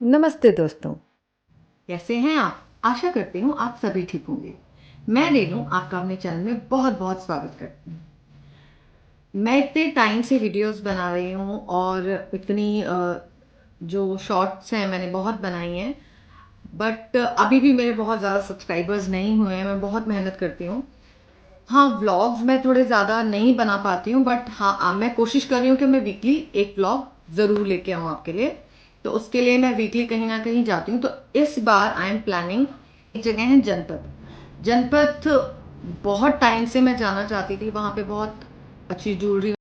नमस्ते दोस्तों। कैसे हैं आप? आशा करती हूँ आप सभी ठीक होंगे। मैं रेनू आपका अपने चैनल में बहुत-बहुत स्वागत करती हूँ। मैं इतने टाइम से वीडियोस बना रही हूँ और इतनी जो शॉर्ट्स हैं मैंने बहुत बनाई हैं, बट अभी भी मेरे बहुत ज़्यादा सब्सक्राइबर्स नहीं हुए हैं। मैं बहुत मेहनत करती हूँ। हाँ, व्लॉग्स मैं थोड़े ज़्यादा नहीं बना पाती हूँ, बट हाँ, मैं कोशिश कर रही हूँ कि मैं वीकली एक व्लॉग ज़रूर लेके आऊँ आपके लिए। तो उसके लिए मैं वीकली कहीं ना कहीं जाती हूँ। तो इस बार आई एम प्लानिंग, एक जगह है जनपद। जनपद बहुत टाइम से मैं जाना चाहती थी, वहाँ पे बहुत अच्छी ज्वेलरी।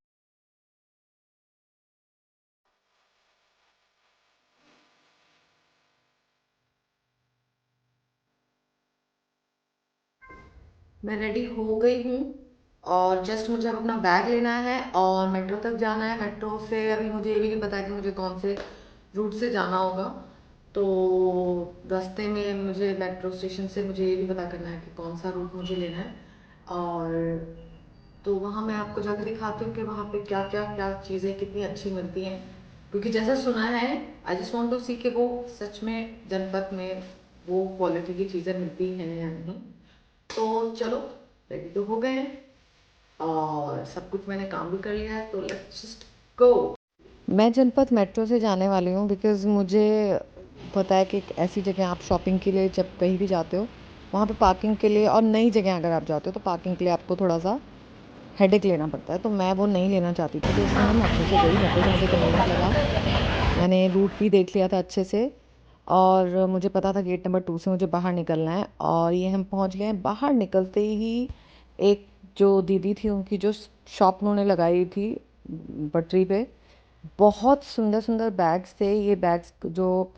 मैं रेडी हो गई हूँ और जस्ट मुझे अब अपना बैग लेना है और मेट्रो तक जाना है। मेट्रो से अभी मुझे ये भी नहीं पता है कि मुझे कौन से रूट से जाना होगा। तो रास्ते में मुझे मेट्रो स्टेशन से मुझे ये भी पता करना है कि कौन सा रूट मुझे लेना है। और तो वहाँ मैं आपको जाकर दिखाती हूँ कि वहाँ पे क्या क्या क्या चीज़ें कितनी अच्छी मिलती हैं, क्योंकि जैसा सुना है, आई जस्ट वांट टू सी कि वो सच में जनपद में वो क्वालिटी की चीज़ें मिलती हैं या नहीं। तो चलो, रेडी तो हो गए हैं और सब कुछ मैंने काम भी कर लिया है, तो लेट्स जस्ट गो। मैं जनपद मेट्रो से जाने वाली हूँ बिकॉज़ मुझे पता है कि एक ऐसी जगह आप शॉपिंग के लिए जब कहीं भी जाते हो, वहाँ पे पार्किंग के लिए और नई जगह अगर आप जाते हो तो पार्किंग के लिए आपको थोड़ा-सा हेडेक लेना पड़ता है। तो मैं वो नहीं लेना चाहती थी, तो इसलिए मैं मेट्रो से गई। मेट्रो से मुझे कन्वीनिएंट लगा। मैंने रूट भी देख लिया था अच्छे से और मुझे पता था गेट नंबर 2 से मुझे बाहर निकलना है और ये हम पहुँच गए हैं। बाहर निकलते ही एक जो दीदी थी, उनकी जो शॉप उन्होंने लगाई थी पटरी पे, बहुत सुंदर सुंदर बैग्स थे। ये बैग्स जो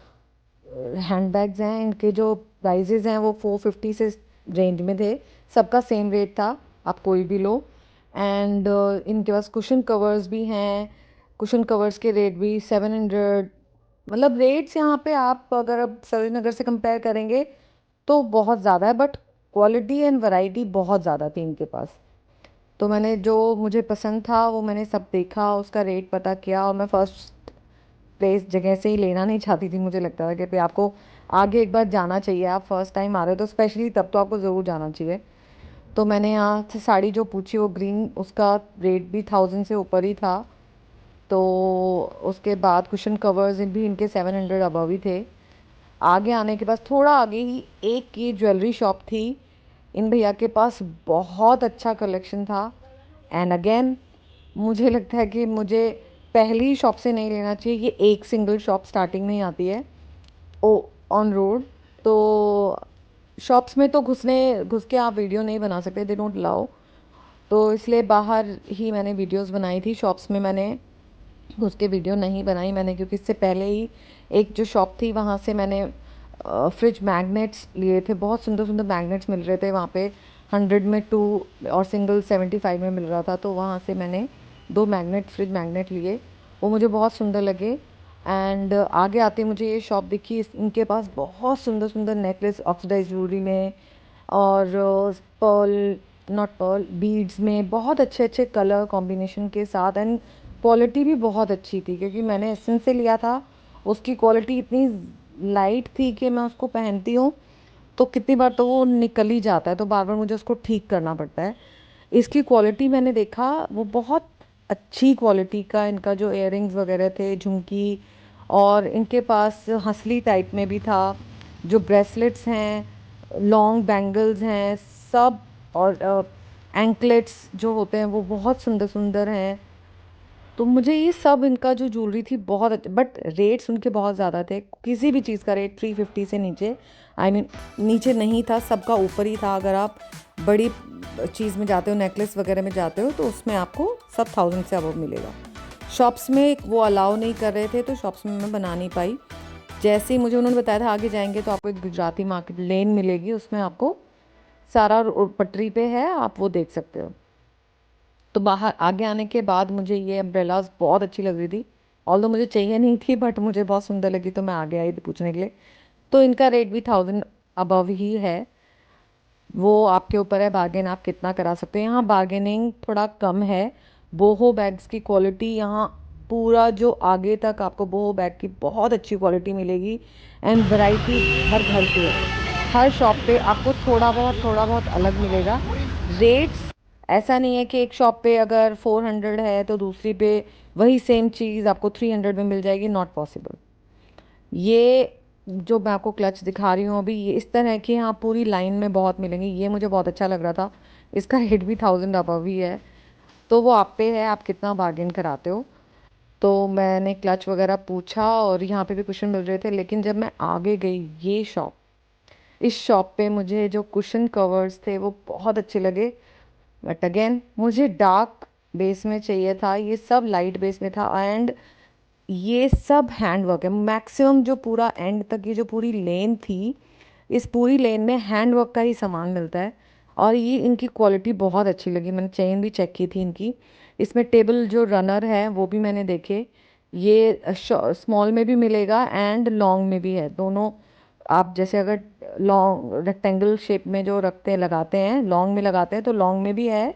हैंड बैग्स हैं, इनके जो प्राइजेज़ हैं वो 450 से रेंज में थे। सबका सेम रेट था, आप कोई भी लो। एंड इनके पास कुशन कवर्स भी हैं। कुशन कवर्स के रेट भी 700, मतलब रेट्स यहाँ पे आप अगर अब सरोज नगर से कंपेयर करेंगे तो बहुत ज़्यादा है, बट क्वालिटी एंड वैरायटी बहुत ज़्यादा थी इनके पास। तो मैंने जो मुझे पसंद था वो मैंने सब देखा, उसका रेट पता किया और मैं फर्स्ट प्लेस जगह से ही लेना नहीं चाहती थी। मुझे लगता था कि भाई आपको आगे एक बार जाना चाहिए, आप फर्स्ट टाइम आ रहे हो तो स्पेशली तब तो आपको ज़रूर जाना चाहिए। तो मैंने यहाँ से साड़ी जो पूछी वो ग्रीन, उसका रेट भी 1000 से ऊपर ही था। तो उसके बाद कुशन कवर्स भी इनके 700 अबव ही थे। आगे आने के बाद थोड़ा आगे ही एक ये ज्वेलरी शॉप थी। इन भैया के पास बहुत अच्छा कलेक्शन था। एंड अगेन मुझे लगता है कि मुझे पहली शॉप से नहीं लेना चाहिए। ये एक सिंगल शॉप स्टार्टिंग में ही आती है ओ ऑन रोड। तो शॉप्स में तो घुस के आप वीडियो नहीं बना सकते, दे डोंट अलाउ। तो इसलिए बाहर ही मैंने वीडियोस बनाई थी। शॉप्स में मैंने घुस के वीडियो नहीं बनाई मैंने, क्योंकि इससे पहले ही एक जो शॉप थी वहाँ से मैंने फ्रिज मैग्नेट्स लिए थे। बहुत सुंदर सुंदर मैग्नेट्स मिल रहे थे वहाँ पे। 100 में 2 और सिंगल 75 में मिल रहा था। तो वहाँ से मैंने 2 मैग्नेट, फ्रिज मैग्नेट लिए। वो मुझे बहुत सुंदर लगे। एंड आगे आते मुझे ये शॉप दिखी। इनके पास बहुत सुंदर सुंदर नेकलेस ऑक्सीडाइज ज्वेलरी में और पर्ल, नॉट पर्ल, बीड्स में बहुत अच्छे अच्छे कलर कॉम्बिनेशन के साथ। एंड क्वालिटी भी बहुत अच्छी थी, क्योंकि मैंने एसेंस से लिया था। उसकी क्वालिटी इतनी लाइट थी कि मैं उसको पहनती हूँ तो कितनी बार तो वो निकल ही जाता है, तो बार बार मुझे उसको ठीक करना पड़ता है। इसकी क्वालिटी मैंने देखा, वो बहुत अच्छी क्वालिटी का इनका जो इयररिंग्स वगैरह थे, झुमकी, और इनके पास हंसली टाइप में भी था। जो ब्रेसलेट्स हैं, लॉन्ग बैंगल्स हैं सब, और एंकलेट्स जो होते हैं वो बहुत सुंदर सुंदर हैं। तो मुझे ये सब इनका जो ज्वेलरी थी बहुत अच्छा, बट रेट्स उनके बहुत ज़्यादा थे। किसी भी चीज़ का रेट 350 से नीचे, आई मीन नीचे नहीं था, सबका ऊपर ही था। अगर आप बड़ी चीज़ में जाते हो, नेकलेस वगैरह में जाते हो, तो उसमें आपको सब 1000 से अबव मिलेगा। शॉप्स में वो अलाउ नहीं कर रहे थे, तो शॉप्स में मैं बना नहीं पाई। जैसे ही मुझे उन्होंने बताया था आगे जाएंगे तो आपको एक गुजराती मार्केट लेन मिलेगी, उसमें आपको सारा पटरी पे है, आप वो देख सकते हो। तो बाहर आगे आने के बाद मुझे ये अम्ब्रेलाज बहुत अच्छी लग रही थी। ऑल्दो मुझे चाहिए नहीं थी, बट मुझे बहुत सुंदर लगी तो मैं आगे आई थी पूछने के लिए। तो इनका रेट भी 1000 अबव ही है। वो आपके ऊपर है, बार्गेन आप कितना करा सकते हो। यहाँ बार्गेनिंग थोड़ा कम है। बोहो बैग्स की क्वालिटी यहाँ पूरा जो आगे तक आपको बोहो बैग की बहुत अच्छी क्वालिटी मिलेगी एंड वैरायटी हर घर पे है। हर शॉप पे आपको थोड़ा बहुत अलग मिलेगा। रेट्स ऐसा नहीं है कि एक शॉप पे अगर 400 है तो दूसरी पे वही सेम चीज़ आपको 300 में मिल जाएगी, नॉट पॉसिबल। ये जो मैं आपको क्लच दिखा रही हूँ अभी, ये इस तरह की यहाँ पूरी लाइन में बहुत मिलेंगी। ये मुझे बहुत अच्छा लग रहा था, इसका रेट भी 1000 अबव ही है। तो वो आप पे है, आप कितना बार्गेन कराते हो। तो मैंने क्लच वगैरह पूछा और यहाँ पे भी कुशन मिल रहे थे, लेकिन जब मैं आगे गई ये शॉप, इस शॉप पे मुझे जो कुशन कवर्स थे वो बहुत अच्छे लगे। बट अगेन मुझे डार्क बेस में चाहिए था, ये सब लाइट बेस में था एंड ये सब हैंड वर्क है। मैक्सिमम जो पूरा एंड तक ये जो पूरी लेन थी, इस पूरी लेन में हैंड वर्क का ही सामान मिलता है और ये इनकी क्वालिटी बहुत अच्छी लगी। मैंने चेन भी चेक की थी इनकी। इसमें टेबल जो रनर है वो भी मैंने देखे, ये स्मॉल में भी मिलेगा एंड लॉन्ग में भी है, दोनों। आप जैसे अगर लॉन्ग रेक्टेंगल शेप में जो रखते हैं लगाते हैं, लॉन्ग में लगाते हैं तो लॉन्ग में भी है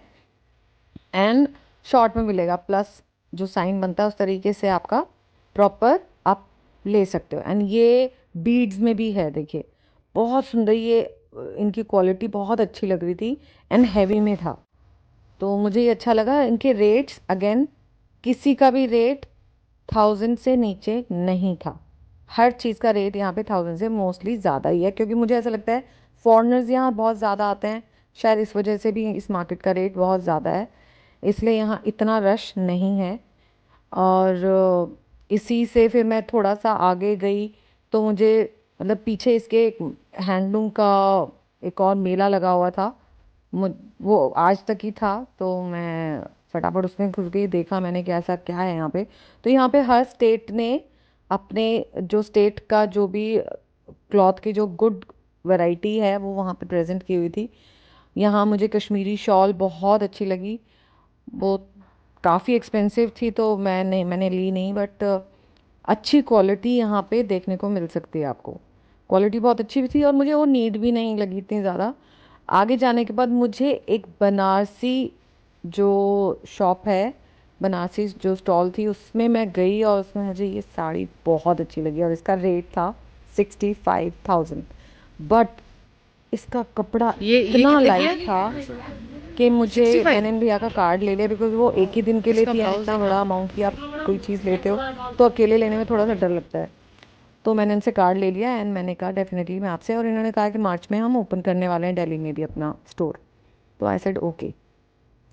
एंड शॉर्ट में मिलेगा। प्लस जो साइन बनता है उस तरीके से आपका प्रॉपर आप ले सकते हो। एंड ये बीड्स में भी है, देखिए बहुत सुंदर। ये इनकी क्वालिटी बहुत अच्छी लग रही थी एंड हैवी में था, तो मुझे ये अच्छा लगा। इनके रेट्स अगेन किसी का भी रेट 1000 से नीचे नहीं था। हर चीज़ का रेट यहाँ पे 1000 से मोस्टली ज़्यादा ही है, क्योंकि मुझे ऐसा लगता है फॉरेनर्स यहाँ बहुत ज़्यादा आते हैं, शायद इस वजह से भी इस मार्केट का रेट बहुत ज़्यादा है, इसलिए यहाँ इतना रश नहीं है। और इसी से फिर मैं थोड़ा सा आगे गई तो मुझे मतलब पीछे इसके एक हैंडलूम का एक और मेला लगा हुआ था, मुझ वो आज तक ही था, तो मैं फटाफट उसमें घुस गई, देखा मैंने कि ऐसा क्या है यहाँ पे। तो यहाँ पे हर स्टेट ने अपने जो स्टेट का जो भी क्लॉथ की जो गुड वैरायटी है वो वहाँ पे प्रेजेंट की हुई थी। यहाँ मुझे कश्मीरी शॉल बहुत अच्छी लगी, वो काफ़ी एक्सपेंसिव थी तो मैंने ली नहीं, बट अच्छी क्वालिटी यहाँ पे देखने को मिल सकती है आपको। क्वालिटी बहुत अच्छी भी थी और मुझे वो नीड भी नहीं लगी इतनी ज़्यादा। आगे जाने के बाद मुझे एक बनारसी जो शॉप है, बनारसी जो स्टॉल थी उसमें मैं गई और उसमें मुझे ये साड़ी बहुत अच्छी लगी और इसका रेट था 65,000। बट इसका कपड़ा ये इतना कितने की लाइट है? था कि मुझे 65। मैंने भैया का कार्ड ले लिया, बिकॉज वो एक ही दिन के लिए इसका थी and ब्लाउज इतना देखा। बड़ा अमाउंट की आप कोई चीज़ लेते हो तो अकेले लेने में थोड़ा सा डर लगता है। तो मैंने उनसे कार्ड ले लिया एंड मैंने कहा डेफिनेटली मैं आपसे, और इन्होंने कहा कि मार्च में हम ओपन करने वाले हैं दिल्ली में भी अपना स्टोर। तो आई सेड ओके।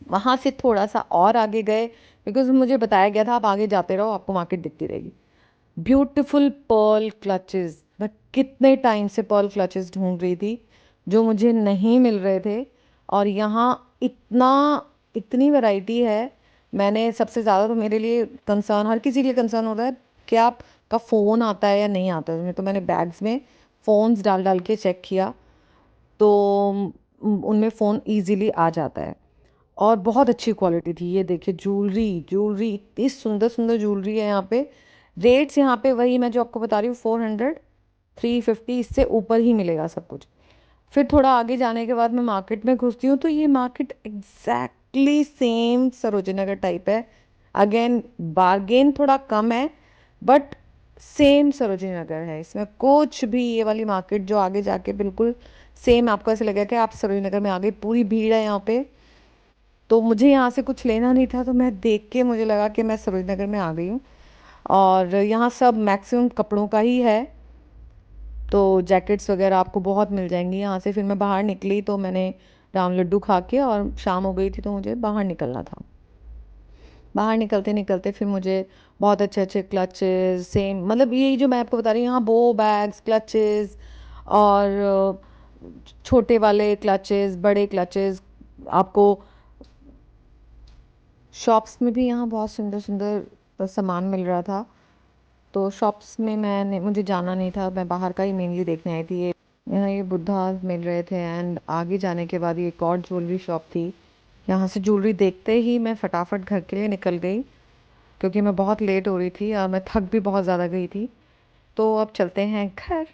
वहाँ से थोड़ा सा और आगे गए, बिकॉज मुझे बताया गया था आप आगे जाते रहो आपको मार्केट दिखती रहेगी। ब्यूटीफुल पर्ल क्लचेस, मैं कितने टाइम से पर्ल क्लचेस ढूंढ रही थी जो मुझे नहीं मिल रहे थे, और यहाँ इतना इतनी वैरायटी है। मैंने सबसे ज़्यादा तो मेरे लिए कंसर्न, हर किसी के लिए कंसर्न होता है कि आपका फ़ोन आता है या नहीं आता है, तो मैंने बैग्स में फ़ोन्स डाल डाल के चेक किया तो उनमें फ़ोन इजीली आ जाता है और बहुत अच्छी क्वालिटी थी। ये देखिए ज्वेलरी ज्वेलरी इतनी सुंदर सुंदर ज्वेलरी है यहाँ पे। रेट्स यहाँ पे वही मैं जो आपको बता रही हूँ 400 350, इससे ऊपर ही मिलेगा सब कुछ। फिर थोड़ा आगे जाने के बाद मैं मार्केट में घुसती हूँ तो ये मार्केट एग्जैक्टली सेम सरोजिनी नगर टाइप है। अगेन बार्गेन थोड़ा कम है, बट सेम सरोजिनी नगर है, इसमें कुछ भी, ये वाली मार्केट जो आगे जाके बिल्कुल सेम आपको ऐसे लगेगा कि आप सरोजिनी नगर में आ गए। पूरी भीड़ है यहाँ पे, तो मुझे यहाँ से कुछ लेना नहीं था तो मैं देख के मुझे लगा कि मैं सरोज नगर में आ गई हूँ। और यहाँ सब मैक्सिमम कपड़ों का ही है, तो जैकेट्स वगैरह आपको बहुत मिल जाएंगी यहाँ से। फिर मैं बाहर निकली तो मैंने राम लड्डू खा के, और शाम हो गई थी तो मुझे बाहर निकलना था। बाहर निकलते निकलते फिर मुझे बहुत अच्छे अच्छे क्लचेस, सेम मतलब यही जो मैं आपको बता रही हूँ, यहाँ बो बैग्स क्लचेस और छोटे वाले क्लचेस बड़े क्लचेस आपको शॉप्स में भी यहाँ बहुत सुंदर सुंदर सामान मिल रहा था। तो शॉप्स में मैंने मुझे जाना नहीं था, मैं बाहर का ही मेनली देखने आई थी। ये यहाँ ये बुद्धा मिल रहे थे एंड आगे जाने के बाद ये एक और ज्वेलरी शॉप थी। यहाँ से ज्वेलरी देखते ही मैं फटाफट घर के लिए निकल गई, क्योंकि मैं बहुत लेट हो रही थी और मैं थक भी बहुत ज़्यादा गई थी। तो अब चलते हैं घर।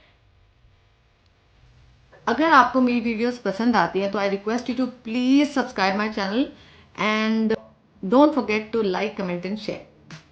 अगर आपको मेरी वीडियोस पसंद आती है तो I request you to please subscribe my channel and don't forget to like comment and share.